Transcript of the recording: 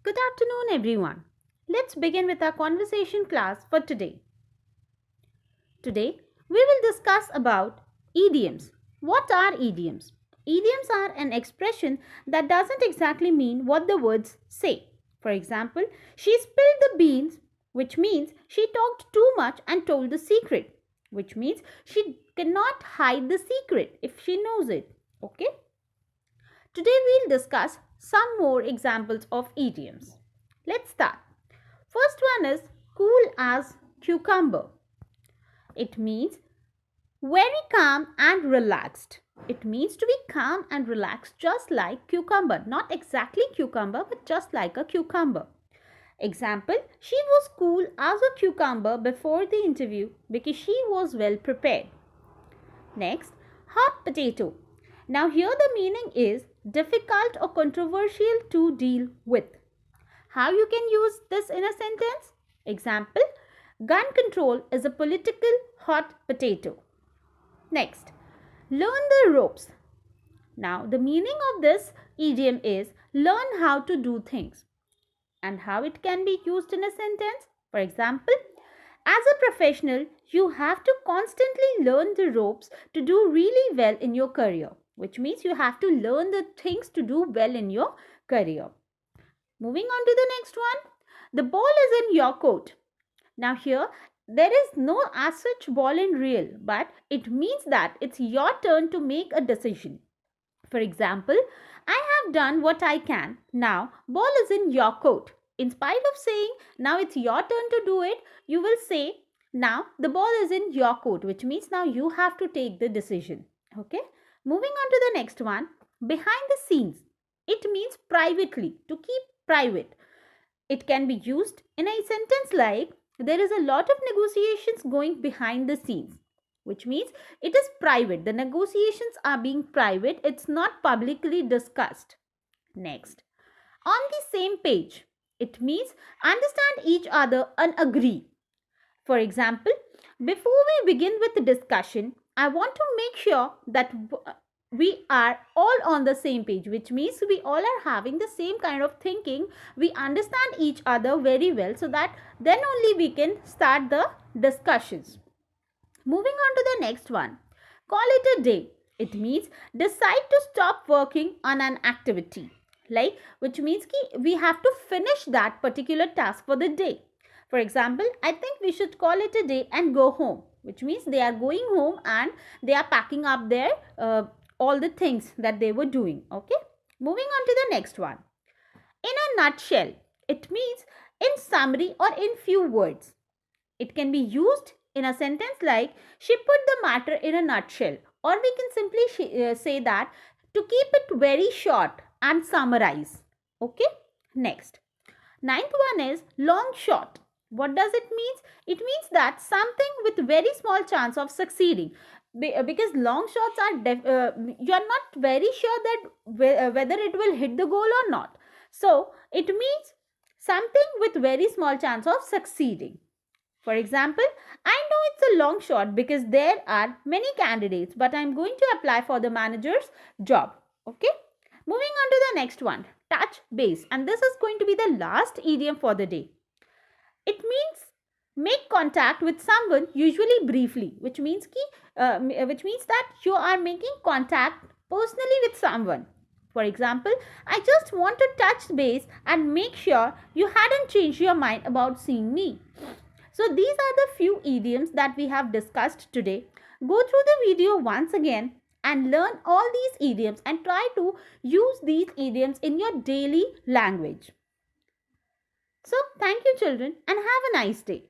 Good afternoon, everyone. Let's begin with our conversation class for today. Today, we will discuss about idioms. What are idioms? Idioms are an expression that doesn't exactly mean what the words say. For example, she spilled the beans, which means she talked too much and told the secret, which means she cannot hide the secret if she knows it. Okay? Today we'll discuss some more examples of idioms. Let's start. First one is cool as cucumber. It means very calm and relaxed. It means to be calm and relaxed just like cucumber. Not exactly cucumber but just like a cucumber. Example, she was cool as a cucumber before the interview because she was well prepared. Next, hot potato. Now here the meaning is difficult or controversial to deal with. How you can use this in a sentence? Example, gun control is a political hot potato. Next, learn the ropes. Now the meaning of this idiom is learn how to do things. And how it can be used in a sentence? For example, as a professional, you have to constantly learn the ropes to do really well in your career, which means you have to learn the things to do well in your career. Moving on to the next one, the ball is in your court. Now here, there is no as such ball in real, but it means that it's your turn to make a decision. For example, I have done what I can. Now, ball is in your court. In spite of saying, now it's your turn to do it, you will say, now the ball is in your court, which means now you have to take the decision. Okay. Moving on to the next one, behind the scenes. It means privately, to keep private. It can be used in a sentence like, there is a lot of negotiations going behind the scenes, which means it is private. The negotiations are being private. It's not publicly discussed. Next, on the same page. It means understand each other and agree. For example, before we begin with the discussion, I want to make sure that we are all on the same page, which means we all are having the same kind of thinking. We understand each other very well so that then only we can start the discussions. Moving on to the next one. Call it a day. It means decide to stop working on an activity. Which means we have to finish that particular task for the day. For example, I think we should call it a day and go home. Which means they are going home and they are packing up their all the things that they were doing. Okay. Moving on to the next one. In a nutshell. It means in summary or in few words. It can be used in a sentence like, she put the matter in a nutshell. Or we can simply say that to keep it very short and summarize. Okay. Next. Ninth one is long shot. What does it mean? It means that something with very small chance of succeeding. Because long shots are, you are not very sure that whether it will hit the goal or not. So, it means something with very small chance of succeeding. For example, I know it's a long shot because there are many candidates, but I'm going to apply for the manager's job. Okay. Moving on to the next one, touch base. And this is going to be the last idiom for the day. It means make contact with someone, usually briefly, which means that you are making contact personally with someone. For example, I just want to touch base and make sure you hadn't changed your mind about seeing me. So these are the few idioms that we have discussed today. Go through the video once again and learn all these idioms and try to use these idioms in your daily language. So thank you children and have a nice day.